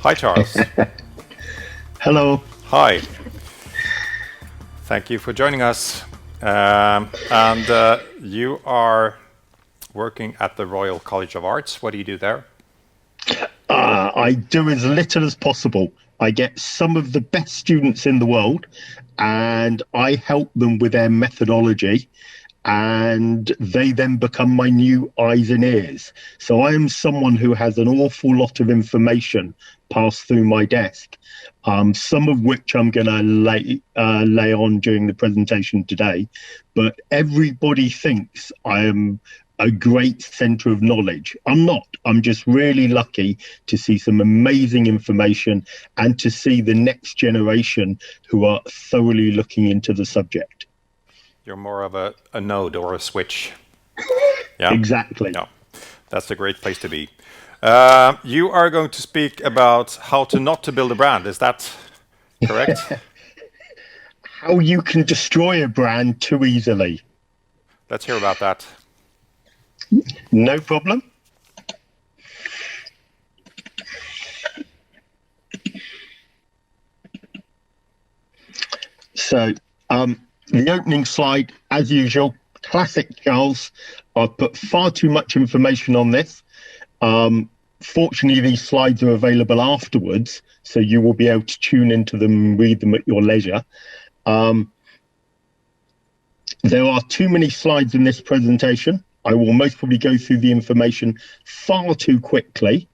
Hi, Charles. Hello. Hi. Thank you for joining us. You are working at the Royal College of Arts. What do you do there? I do as little as possible. I get some of the best students in the world and I help them with their methodology, and they then become my new eyes and ears. So I am someone who has an awful lot of information passed through my desk, some of which I'm going to lay on during the presentation today. But everybody thinks I am a great center of knowledge. I'm not. I'm just really lucky to see some amazing information and to see the next generation who are thoroughly looking into the subject. You're more of a node or a switch. Yeah, exactly. Yeah, that's a great place to be. You are going to speak about how to not to build a brand. Is that correct? How you can destroy a brand too easily. Let's hear about that. No problem. So, the opening slide, as usual, classic Charles. I've put far too much information on this. Fortunately, these slides are available afterwards, so you will be able to tune into them and read them at your leisure. There are too many slides in this presentation. I will most probably go through the information far too quickly,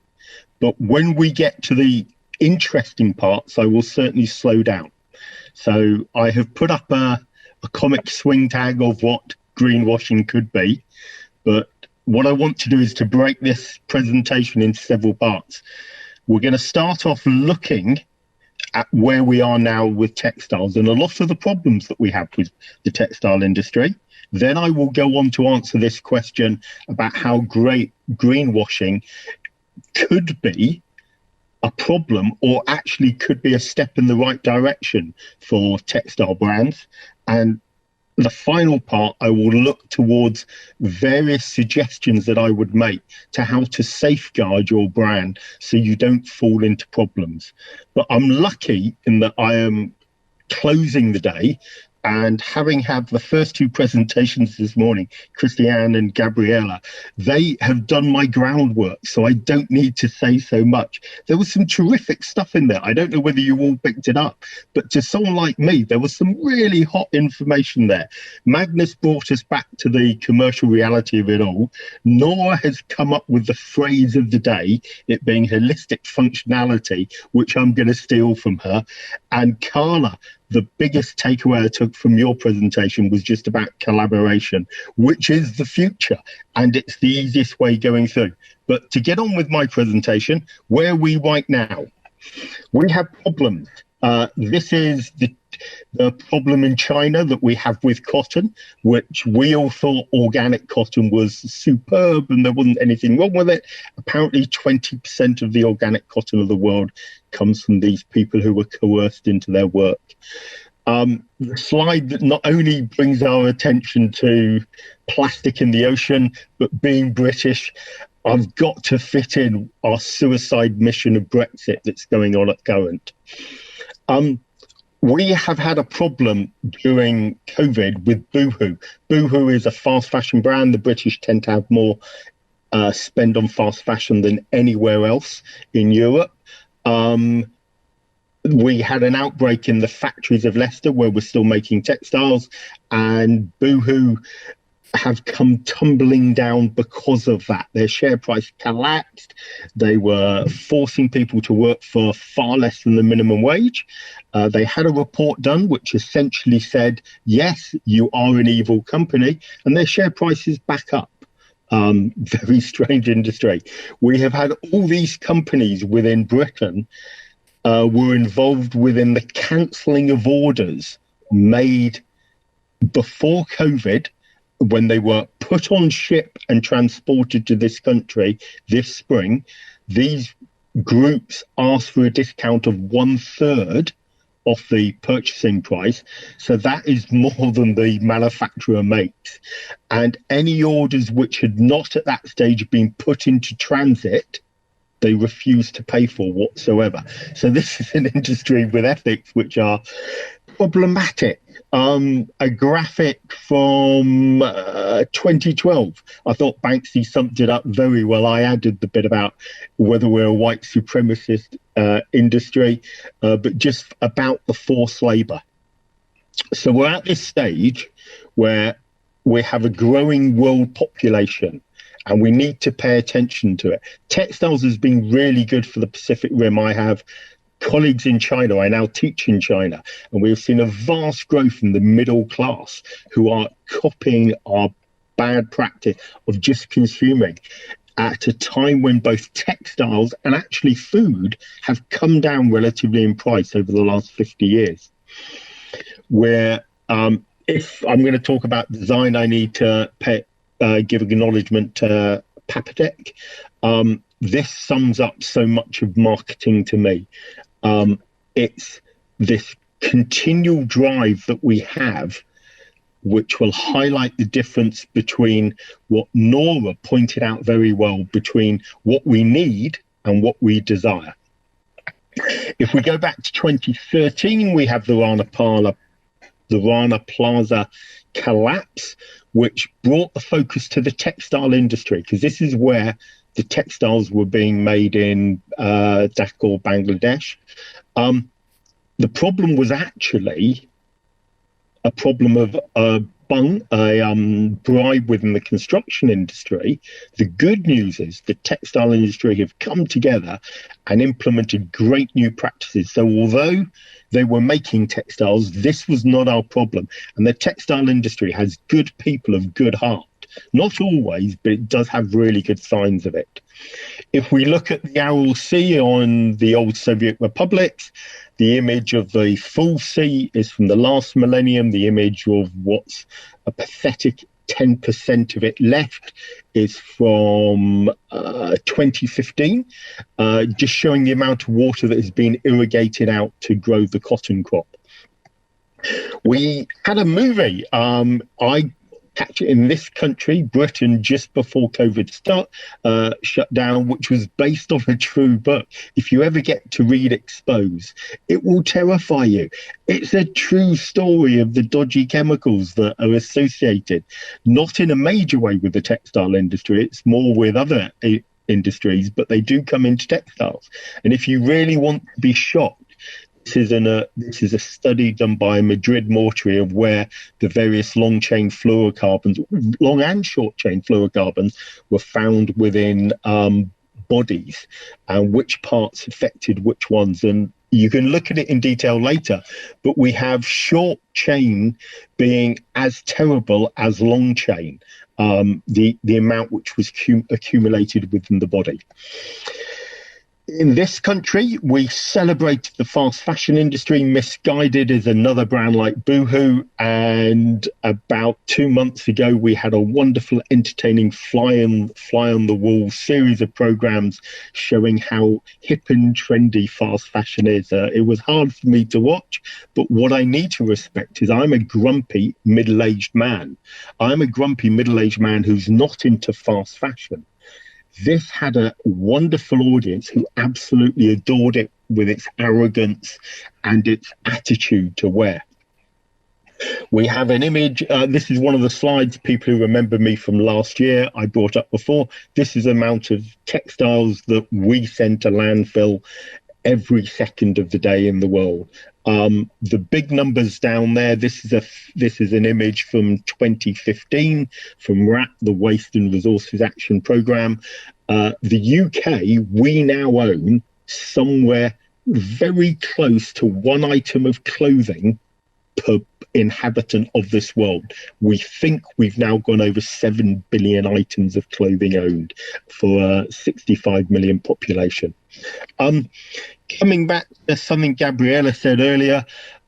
but when we get to the interesting parts, I will certainly slow down. So I have put up a comic swing tag of what greenwashing could be, but what I want to do is to break this presentation into several parts. We're going to start off looking at where we are now with textiles and a lot of the problems that we have with the textile industry. Then I will go on to answer this question about how great greenwashing could be a problem or actually could be a step in the right direction for textile brands. And the final part, I will look towards various suggestions that I would make to how to safeguard your brand so you don't fall into problems. But I'm lucky in that I am closing the day, and having had the first two presentations this morning, Christiane and Gabriella, they have done my groundwork, so I don't need to say so much. There was some terrific stuff in there. I don't know whether you all picked it up, but to someone like me, there was some really hot information there. Magnus brought us back to the commercial reality of it all. Nora has come up with the phrase of the day, it being holistic functionality, which I'm going to steal from her. And Carla, the biggest takeaway I took from your presentation was just about collaboration, which is the future, and it's the easiest way going through. But to get on with my presentation, where are we right now? We have problems. This is the problem in China that we have with cotton, which we all thought organic cotton was superb and there wasn't anything wrong with it. Apparently 20% of the organic cotton of the world comes from these people who were coerced into their work. The slide that not only brings our attention to plastic in the ocean, but being British, I've got to fit in our suicide mission of Brexit that's going on at current. We have had a problem during COVID with Boohoo. Boohoo is a fast fashion brand. The British tend to have more spend on fast fashion than anywhere else in Europe. We had an outbreak in the factories of Leicester where we're still making textiles, and Boohoo have come tumbling down because of that. Their share price collapsed. They were forcing people to work for far less than the minimum wage. They had a report done which essentially said, yes, you are an evil company, and their share price is back up. Very strange industry. We have had all these companies within Britain were involved within the cancelling of orders made before COVID, when they were put on ship and transported to this country this spring. These groups asked for a discount of 1/3 off the purchasing price. So that is more than the manufacturer makes. And any orders which had not at that stage been put into transit, they refuse to pay for whatsoever. So this is an industry with ethics which are problematic. A graphic from 2012. I thought Banksy summed it up very well. I added the bit about whether we're a white supremacist industry, but just about the forced labor. So we're at this stage where we have a growing world population and we need to pay attention to it. Textiles has been really good for the Pacific Rim. I have colleagues in China. I now teach in China, and we've seen a vast growth in the middle class who are copying our bad practice of just consuming at a time when both textiles and actually food have come down relatively in price over the last 50 years. Where if I'm going to talk about design, I need to give acknowledgement to Papadek. This sums up so much of marketing to me. It's this continual drive that we have, which will highlight the difference between what Nora pointed out very well, between what we need and what we desire. If we go back to 2013, we have the Rana Plaza collapse, which brought the focus to the textile industry, because this is where the textiles were being made in Dhaka, Bangladesh. The problem was actually a problem of bribe within the construction industry. The good news is the textile industry have come together and implemented great new practices. So although they were making textiles, this was not our problem. And the textile industry has good people of good heart. Not always, but it does have really good signs of it. If we look at the Aral Sea on the old Soviet republics, the image of the full sea is from the last millennium. The image of what's a pathetic 10% of it left is from 2015, just showing the amount of water that has been irrigated out to grow the cotton crop. We had a movie. I catch it in this country, Britain, just before COVID shut down, which was based on a true book. If you ever get to read Expose, it will terrify you. It's a true story of the dodgy chemicals that are associated, not in a major way with the textile industry, it's more with other industries, but they do come into textiles. And if you really want to be shocked, this is a study done by Madrid Mortuary of where the various long-chain fluorocarbons, long and short-chain fluorocarbons, were found within bodies and which parts affected which ones. And you can look at it in detail later, but we have short chain being as terrible as long chain, the amount which was accumulated within the body. In this country, we celebrated the fast fashion industry. Misguided is another brand like Boohoo. And about 2 months ago, we had a wonderful, entertaining fly on the wall series of programs showing how hip and trendy fast fashion is. It was hard for me to watch, but what I need to respect is I'm a grumpy middle-aged man. I'm a grumpy middle-aged man who's not into fast fashion. This had a wonderful audience who absolutely adored it with its arrogance and its attitude to wear. We have an image. This is one of the slides people who remember me from last year I brought up before. This is the amount of textiles that we send to landfill every second of the day in the world. The big numbers down there, this is an image from 2015 from WRAP, the Waste and Resources Action Programme. The UK, we now own somewhere very close to one item of clothing per inhabitant of this world. We think we've now gone over 7 billion items of clothing owned for a 65 million population. Coming back to something Gabriella said earlier,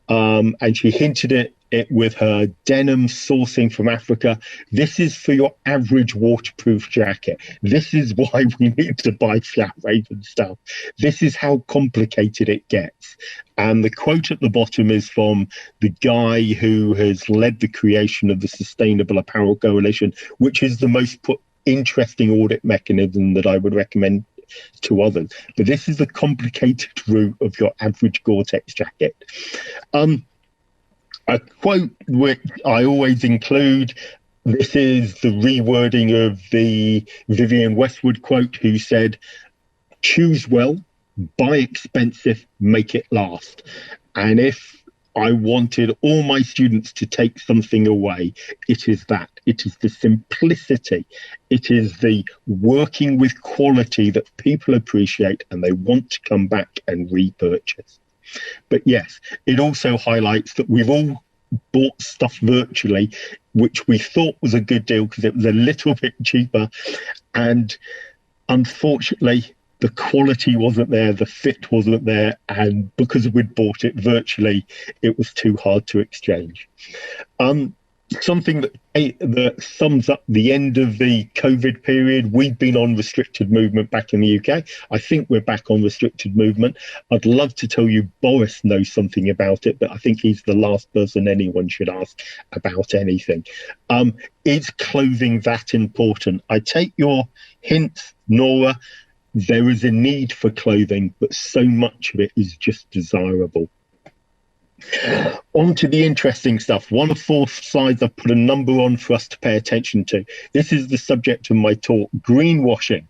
and she hinted at it with her denim sourcing from Africa. This is for your average waterproof jacket. This is why we need to buy flat raven stuff. This is how complicated it gets. And the quote at the bottom is from the guy who has led the creation of the Sustainable Apparel Coalition, which is the most interesting audit mechanism that I would recommend to others. But this is the complicated route of your average Gore-Tex jacket. A quote which I always include, this is the rewording of the Vivienne Westwood quote, who said, "Choose well, buy expensive, make it last." And if I wanted all my students to take something away, it is that. It is the simplicity. It is the working with quality that people appreciate and they want to come back and repurchase. But yes, it also highlights that we've all bought stuff virtually, which we thought was a good deal because it was a little bit cheaper. And unfortunately, the quality wasn't there, the fit wasn't there, and because we'd bought it virtually, it was too hard to exchange. Something that sums up the end of the COVID period, we've been on restricted movement back in the UK. I think we're back on restricted movement. I'd love to tell you Boris knows something about it, but I think he's the last person anyone should ask about anything. Is clothing that important? I take your hints, Nora. There is a need for clothing, but so much of it is just desirable. On to the interesting stuff. One of 4 slides I've put a number on for us to pay attention to. This is the subject of my talk, greenwashing.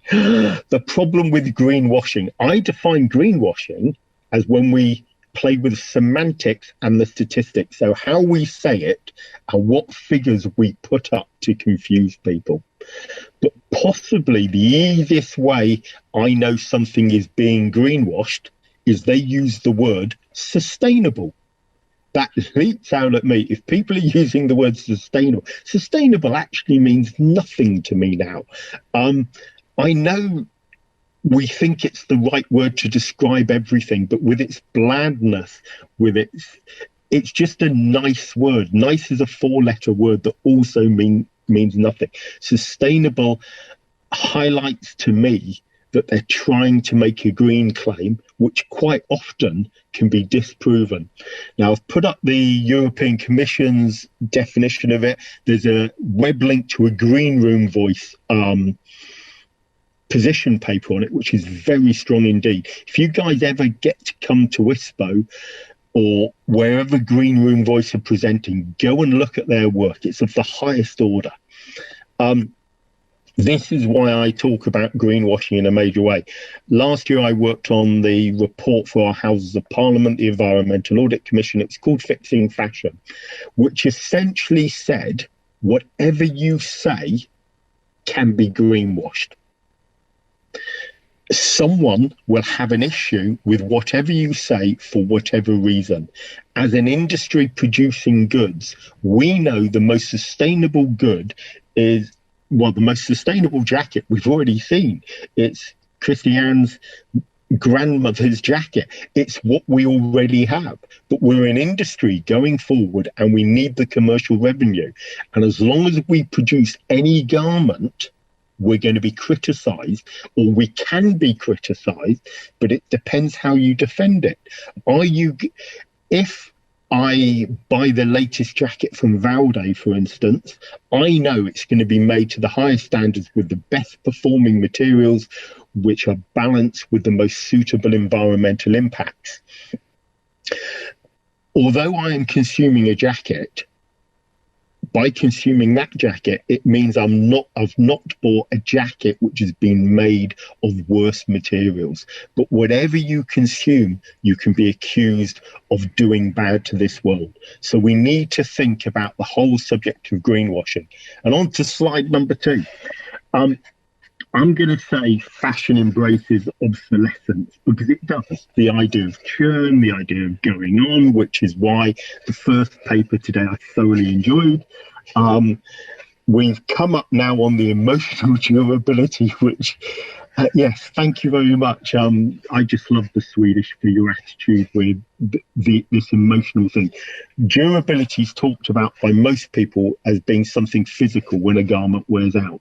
The problem with greenwashing. I define greenwashing as when we play with semantics and the statistics. So how we say it and what figures we put up to confuse people. But possibly the easiest way I know something is being greenwashed is they use the word sustainable. That leaps out at me. If people are using the word sustainable actually means nothing to me now. I know we think it's the right word to describe everything, but with its blandness, it's just a nice word. Nice is a 4-letter word that also means nothing. Sustainable highlights to me that they're trying to make a green claim, which quite often can be disproven. Now, I've put up the European Commission's definition of it. There's a web link to a Green Room Voice position paper on it, which is very strong indeed. If you guys ever get to come to ISPO or wherever Green Room Voice are presenting, go and look at their work. It's of the highest order. This is why I talk about greenwashing in a major way. Last year, I worked on the report for our Houses of Parliament, the Environmental Audit Commission. It's called Fixing Fashion, which essentially said, whatever you say can be greenwashed. Someone will have an issue with whatever you say for whatever reason. As an industry producing goods, we know the most sustainable good is, well, the most sustainable jacket we've already seen. It's Christiane's grandmother's jacket. It's what we already have. But we're an industry going forward and we need the commercial revenue. And as long as we produce any garment, we're going to be criticised, or we can be criticised, but it depends how you defend it. If I buy the latest jacket from Valde, for instance, I know it's going to be made to the highest standards with the best performing materials, which are balanced with the most suitable environmental impacts. Although I am consuming a jacket, by consuming that jacket, it means I've not bought a jacket which has been made of worse materials. But whatever you consume, you can be accused of doing bad to this world. So we need to think about the whole subject of greenwashing. And on to slide number 2. I'm going to say fashion embraces obsolescence because it does. The idea of churn, the idea of going on, which is why the first paper today I thoroughly enjoyed. We've come up now on the emotional durability, which, yes, thank you very much. I just love the Swedish for your attitude with this emotional thing. Durability is talked about by most people as being something physical when a garment wears out.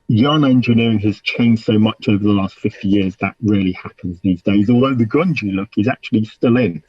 Yarn engineering has changed so much over the last 50 years that rarely happens these days, although the grungy look is actually still in.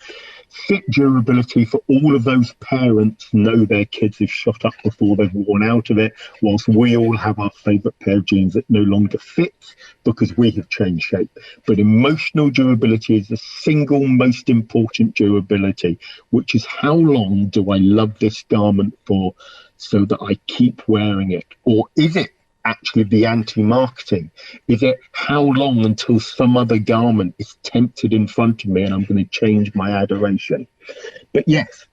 Fit durability for all of those parents know their kids have shot up before they've worn out of it, whilst we all have our favourite pair of jeans that no longer fits because we have changed shape. But emotional durability is the single most important durability, which is how long do I love this garment for so that I keep wearing it? Or is it actually the anti-marketing? Is it how long until some other garment is tempted in front of me and I'm going to change my adoration? But yes,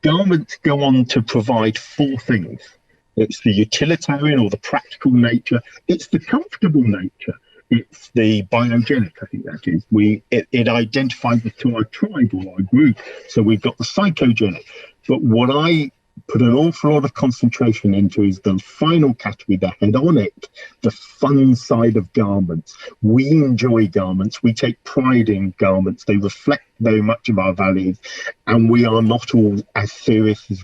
garments go on to provide four things. It's the utilitarian or the practical nature. It's the comfortable nature. It's the biogenic, I think that is. It identifies us to our tribe or our group. So we've got the psychogenic. But what I put an awful lot of concentration into is the final category, the hedonic, the fun side of garments. We enjoy garments. We take pride in garments. They reflect very much of our values. And we are not all as serious as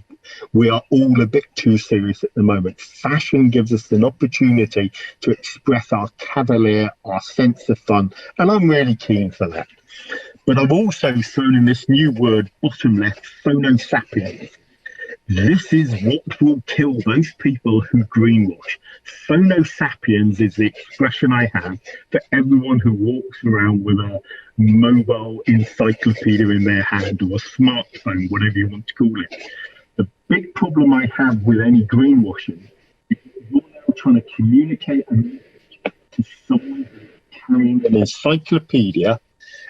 we are all a bit too serious at the moment. Fashion gives us an opportunity to express our cavalier, our sense of fun. And I'm really keen for that. But I've also thrown in this new word, bottom left, phono-sapiens. This is what will kill those people who greenwash. Phono sapiens is the expression I have for everyone who walks around with a mobile encyclopedia in their hand or a smartphone, whatever you want to call it. The big problem I have with any greenwashing is you're now trying to communicate a message to someone who's carrying an encyclopedia,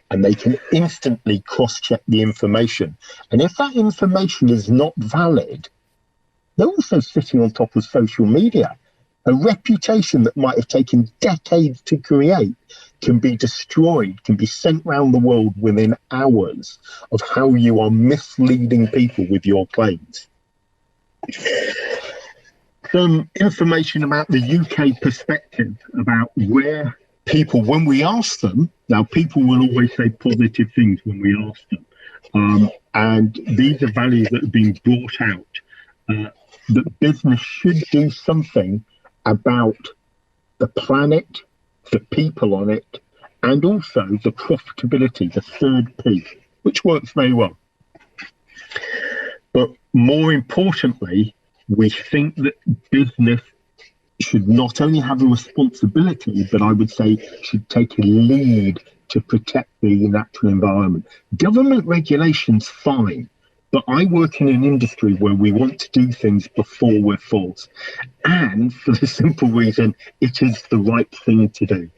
and they can instantly cross-check the information. And if that information is not valid, they're also sitting on top of social media. A reputation that might have taken decades to create can be destroyed, can be sent around the world within hours of how you are misleading people with your claims. Some information about the UK perspective, about where people, when we ask them, now people will always say positive things when we ask them, and these are values that are being brought out, that business should do something about the planet, the people on it, and also the profitability, the third P, which works very well. But more importantly, we think that business should not only have a responsibility, but I would say should take a lead to protect the natural environment. Government regulation's fine, but I work in an industry where we want to do things before we're forced. And for the simple reason, it is the right thing to do.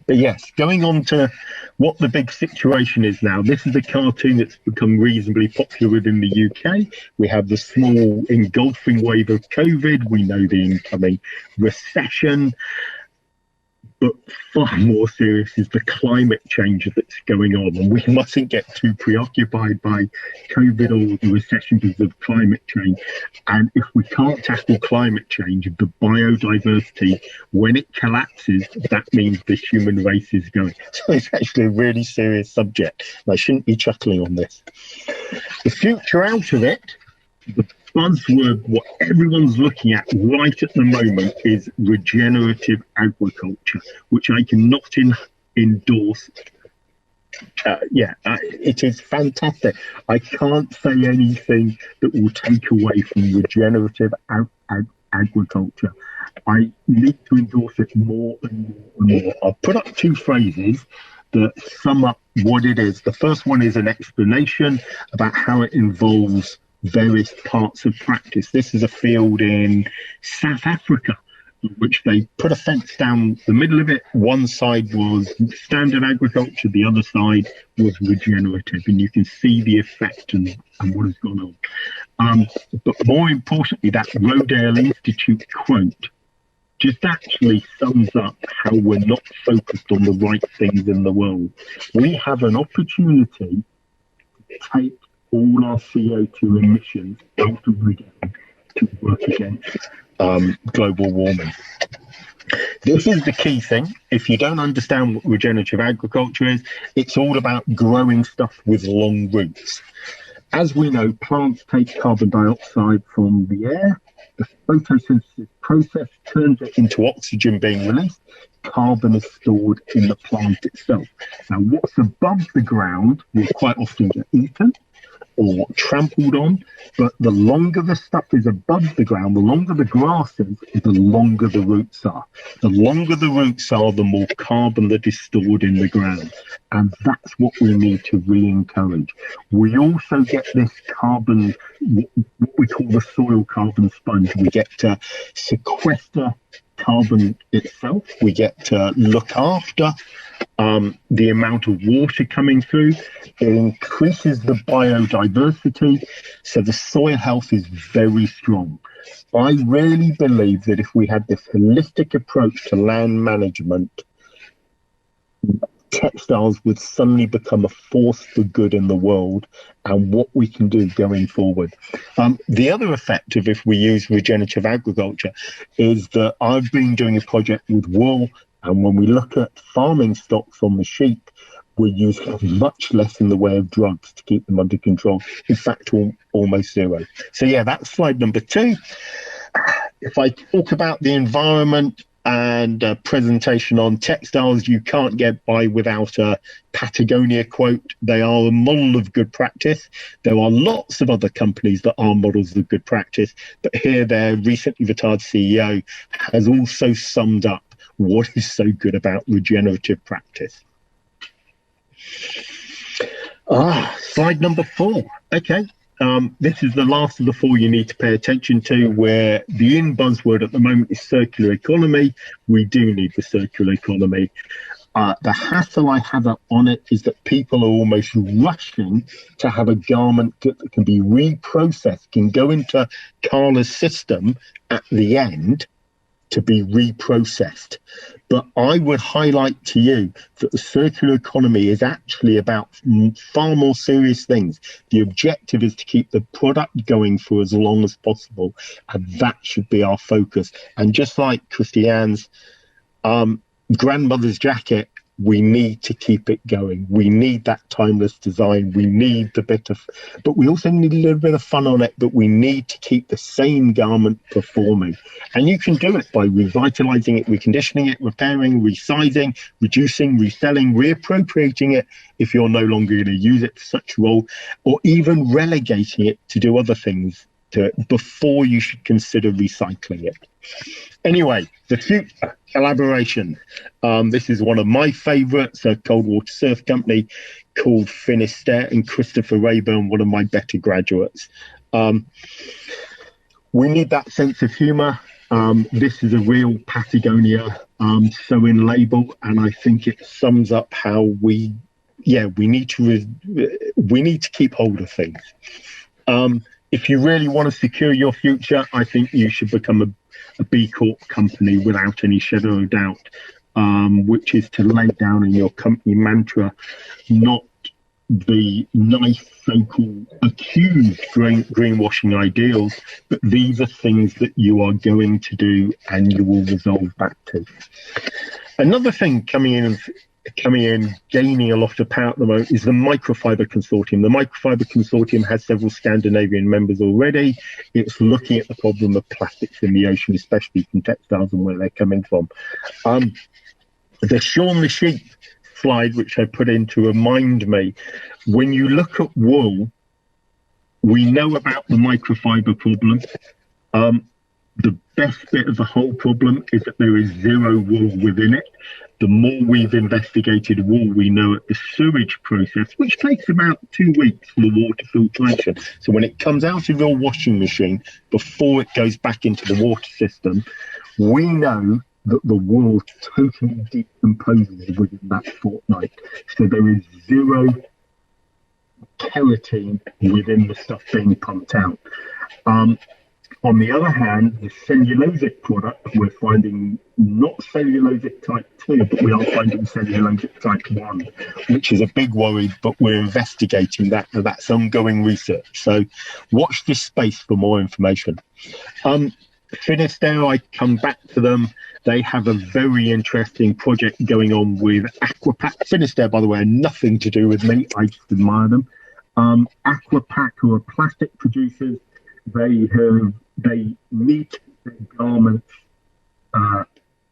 But yes, going on to what the big situation is now. This is a cartoon that's become reasonably popular within the UK. We have the small engulfing wave of COVID. We know the incoming recession. But far more serious is the climate change that's going on. And we mustn't get too preoccupied by COVID or the recession because of climate change. And if we can't tackle climate change, the biodiversity, when it collapses, that means the human race is going. So it's actually a really serious subject. I shouldn't be chuckling on this. The future out of it, the buzzword, what everyone's looking at right at the moment is regenerative agriculture, which I cannot endorse. It is fantastic. I can't say anything that will take away from regenerative agriculture. I need to endorse it more and more and more. I'll put up two phrases that sum up what it is. The first one is an explanation about how it involves various parts of practice. This is a field in South Africa, which they put a fence down the middle of it. One side was standard agriculture, the other side was regenerative, and you can see the effect and what has gone on. But more importantly, that Rodale Institute quote just actually sums up how we're not focused on the right things in the world. We have an opportunity to take all our CO2 emissions out of the game to work against global warming. This is the key thing. If you don't understand what regenerative agriculture is, it's all about growing stuff with long roots. As we know, plants take carbon dioxide from the air. The photosynthesis process turns it into oxygen being released. Carbon is stored in the plant itself. Now, what's above the ground will quite often get eaten. or trampled on. But the longer the stuff is above the ground, the longer the grass is, the longer the roots are. The longer the roots are, the more carbon that is stored in the ground. And that's what we need to re-encourage. We also get this carbon, what we call the soil carbon sponge. We get to sequester carbon itself. We get to look after the amount of water coming through. It increases the biodiversity, so the soil health is very strong. I really believe that if we had this holistic approach to land management, textiles would suddenly become a force for good in the world and what we can do going forward. The other effect of if we use regenerative agriculture is that I've been doing a project with wool, and when we look at farming stocks on the sheep, we use much less in the way of drugs to keep them under control. In fact, almost zero. So yeah, that's slide number 2. If I talk about the environment and a presentation on textiles, you can't get by without a Patgonia quote. They are a model of good practice. There are lots of other companies that are models of good practice, but here their recently retired CEO has also summed up what is so good about regenerative practice. Slide number 4. Okay. This is the last of the 4 you need to pay attention to, where the in buzzword at the moment is circular economy. We do need the circular economy. The hassle I have up on it is that people are almost rushing to have a garment that can be reprocessed, can go into Carla's system at the end to be reprocessed. But I would highlight to you that the circular economy is actually about far more serious things. The objective is to keep the product going for as long as possible, and that should be our focus. And just like Christiane's grandmother's jacket, we need to keep it going. We need that timeless design. We need the bit of, but we also need a little bit of fun on it, but we need to keep the same garment performing. And you can do it by revitalizing it, reconditioning it, repairing, resizing, reducing, reselling, reappropriating it if you're no longer going to use it for such a role, or even relegating it to do other things to it before you should consider recycling it. Anyway, the future collaboration. This is one of my favorites, a cold water surf company called Finisterre, and Christopher Rayburn, one of my better graduates. We need that sense of humor. This is a real Patagonia sewing label, and I think it sums up how we need to keep hold of things. If you really want to secure your future, I think you should become a BCorp company without any shadow of doubt, which is to lay down in your company mantra, not the nice so-called accused greenwashing ideals, but these are things that you are going to do and you will resolve back to. Another thing coming in, gaining a lot of power at the moment is the Microfiber Consortium. The Microfiber Consortium has several Scandinavian members already. It's looking at the problem of plastics in the ocean, especially from textiles and where they're coming from. The Shaun the Sheep slide, which I put in to remind me, when you look at wool, we know about the microfiber problem. The best bit of the whole problem is that there is zero wool within it. The more we've investigated wool, we know at the sewage process, which takes about 2 weeks for the water filtration. So when it comes out of your washing machine, before it goes back into the water system, we know that the wool totally decomposes within that fortnight. So there is zero keratin within the stuff being pumped out. On the other hand, the cellulosic product, we're finding not cellulosic type 2, but we are finding cellulosic type 1, which is a big worry, but we're investigating that, and that's ongoing research. So watch this space for more information. Finisterre, I come back to them. They have a very interesting project going on with Aquapack. Finisterre, by the way, nothing to do with me. I just admire them. Aquapack, who are plastic producers, they need their garments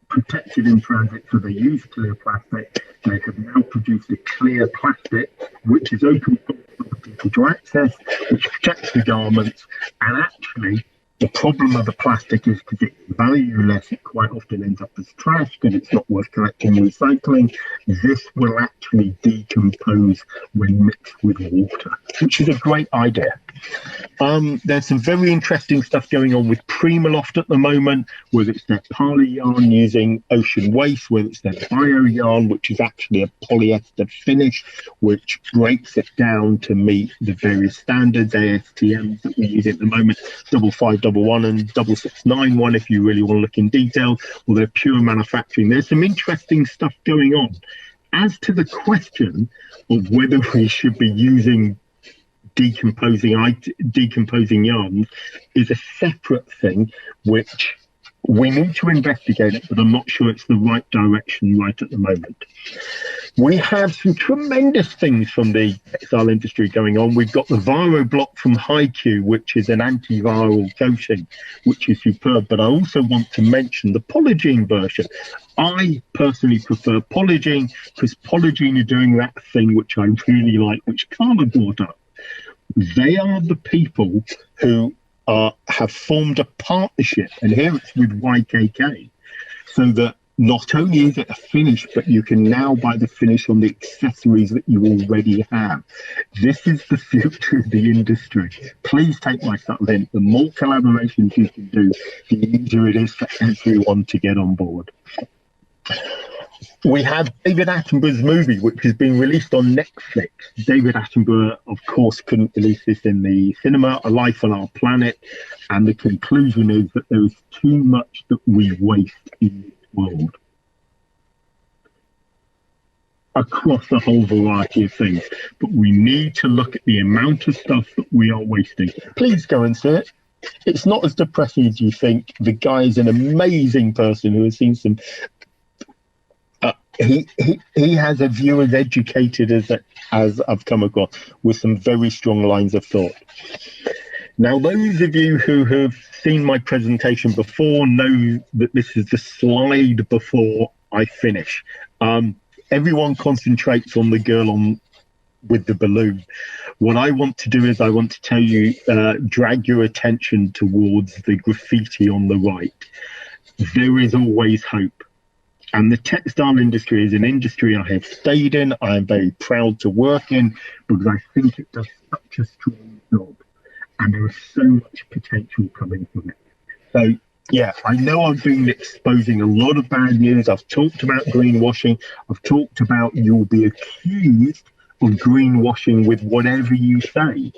protected in transit, so they use clear plastic. They have now produced a clear plastic, which is open source electrical to access, which protects the garments. And actually, the problem of the plastic is because it's valueless, it quite often ends up as trash because it's not worth collecting and recycling. This will actually decompose when mixed with water, which is a great idea. There's some very interesting stuff going on with Primaloft at the moment, whether it's their parlor yarn using ocean waste, whether it's their bio yarn, which is actually a polyester finish, which breaks it down to meet the various standards, ASTMs that we use at the moment, 5511 and 6691, if you really want to look in detail, or they're pure manufacturing. There's some interesting stuff going on. As to the question of whether we should be using decomposing yarns is a separate thing, which we need to investigate it, but I'm not sure it's the right direction right at the moment. We have some tremendous things from the textile industry going on. We've got the Viro block from Haikyuu, which is an antiviral coating, which is superb. But I also want to mention the Polygene version. I personally prefer Polygene because Polygene are doing that thing which I really like, which Carla brought up. They are the people who have formed a partnership, and here it's with YKK, so that not only is it a finish, but you can now buy the finish on the accessories that you already have. This is the future of the industry. Please take my subtle hint. The more collaborations you can do, the easier it is for everyone to get on board. We have David Attenborough's movie, which has been released on Netflix. David Attenborough, of course, couldn't release this in the cinema, A Life on Our Planet. And the conclusion is that there is too much that we waste in this world across a whole variety of things. But we need to look at the amount of stuff that we are wasting. Please go and see it. It's not as depressing as you think. The guy is an amazing person who has seen some... He has a view as educated as I've come across, with some very strong lines of thought. Now, those of you who have seen my presentation before know that this is the slide before I finish. Everyone concentrates on the girl with the balloon. What I want to do is I want to tell you, drag your attention towards the graffiti on the right. There is always hope. And the textile industry is an industry I have stayed in. I am very proud to work in because I think it does such a strong job. And there is so much potential coming from it. So, yeah, I know I've been exposing a lot of bad news. I've talked about greenwashing. I've talked about you'll be accused of greenwashing with whatever you say.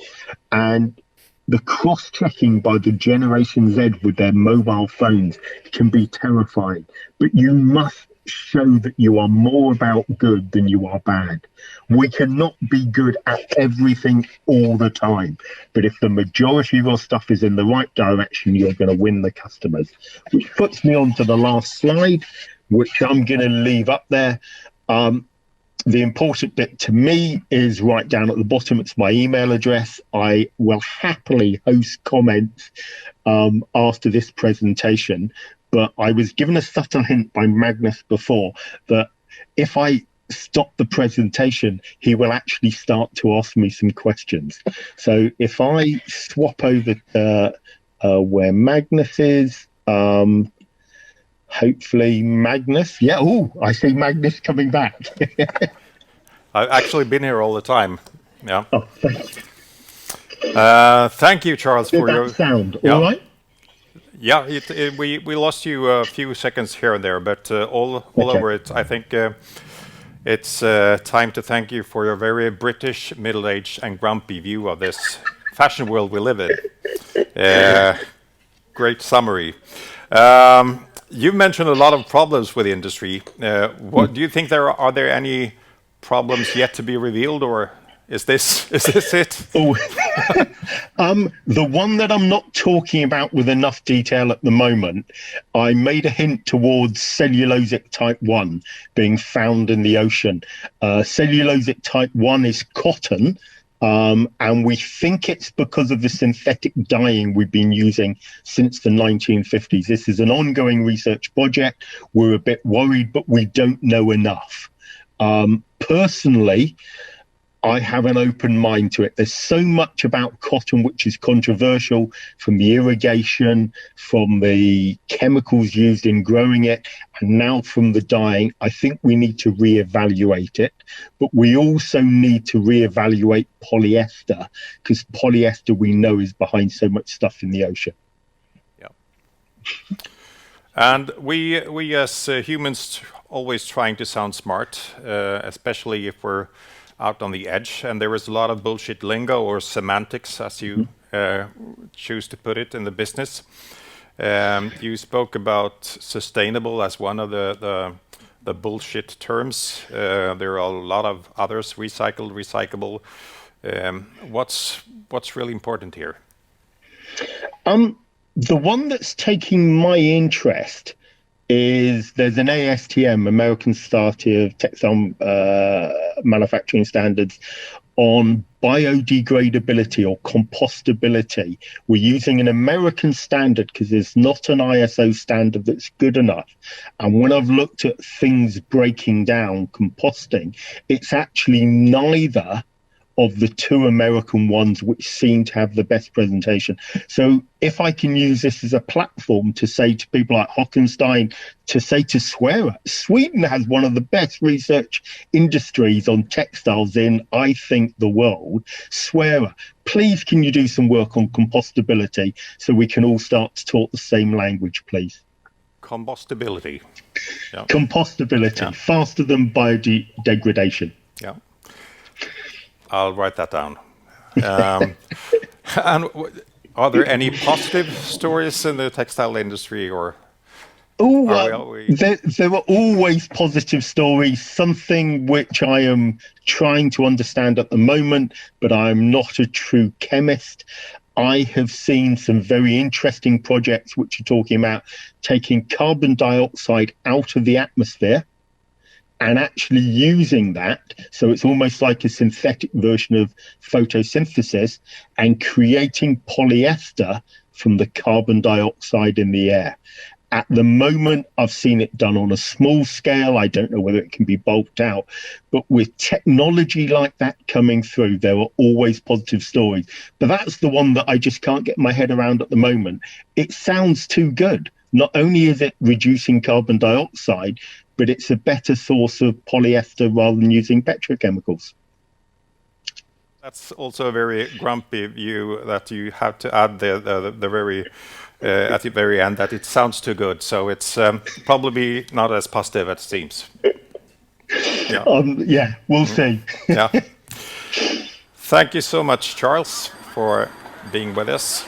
And the cross-checking by the Generation Z with their mobile phones can be terrifying. But you must show that you are more about good than you are bad. We cannot be good at everything all the time. But if the majority of your stuff is in the right direction, you're going to win the customers. Which puts me on to the last slide, which I'm going to leave up there. The important bit to me is right down at the bottom. It's my email address. I will happily host comments after this presentation. But I was given a subtle hint by Magnus before that if I stop the presentation, he will actually start to ask me some questions. So if I swap over to where Magnus is, hopefully Magnus. Yeah, oh, I see Magnus coming back. I've actually been here all the time. Yeah. Oh, thank you. Thank you, Charles, for your sound. Yeah. All right. Yeah, we lost you a few seconds here and there, but all over it, I think it's time to thank you for your very British, middle-aged, and grumpy view of this fashion world we live in. Great summary. You mentioned a lot of problems with the industry. What do you think are there any problems yet to be revealed, or is this it? Oh, the one that I'm not talking about with enough detail at the moment, I made a hint towards cellulosic type 1 being found in the ocean. Cellulosic type 1 is cotton. And we think it's because of the synthetic dyeing we've been using since the 1950s. This is an ongoing research project. We're a bit worried, but we don't know enough. Personally, I have an open mind to it. There's so much about cotton which is controversial, from the irrigation, from the chemicals used in growing it, and now from the dyeing. I think we need to reevaluate it, but we also need to reevaluate polyester, because polyester, we know, is behind so much stuff in the ocean. Yeah. And we as humans always trying to sound smart, especially if we're out on the edge, and there is a lot of bullshit lingo or semantics, as you choose to put it, in the business. You spoke about sustainable as one of the bullshit terms. There are a lot of others: recycled, recyclable. What's really important here? The one that's taking my interest is there's an ASTM, American Society of Textile Manufacturing Standards, on biodegradability or compostability. We're using an American standard because there's not an ISO standard that's good enough. And when I've looked at things breaking down, composting, it's actually neither of the two American ones which seem to have the best presentation. So if I can use this as a platform to say to people like Hockenstein, to say to Swearer, Sweden has one of the best research industries on textiles in, I think, the world. Swearer, please can you do some work on compostability so we can all start to talk the same language, please? Compostability. Yeah. Compostability, yeah. Faster than biodegradation. Yeah. I'll write that down. And are there any positive stories in the textile industry, or? There are always positive stories. Something which I am trying to understand at the moment, but I'm not a true chemist. I have seen some very interesting projects which are talking about taking carbon dioxide out of the atmosphere and actually using that, so it's almost like a synthetic version of photosynthesis, and creating polyester from the carbon dioxide in the air. At the moment, I've seen it done on a small scale. I don't know whether it can be bulked out, but with technology like that coming through, there are always positive stories. But that's the one that I just can't get my head around at the moment. It sounds too good. Not only is it reducing carbon dioxide, but it's a better source of polyester rather than using petrochemicals. That's also a very grumpy view that you have to add the very at the very end, that it sounds too good. So it's probably not as positive as it seems. Yeah, we'll see. Yeah. Thank you so much, Charles, for being with us.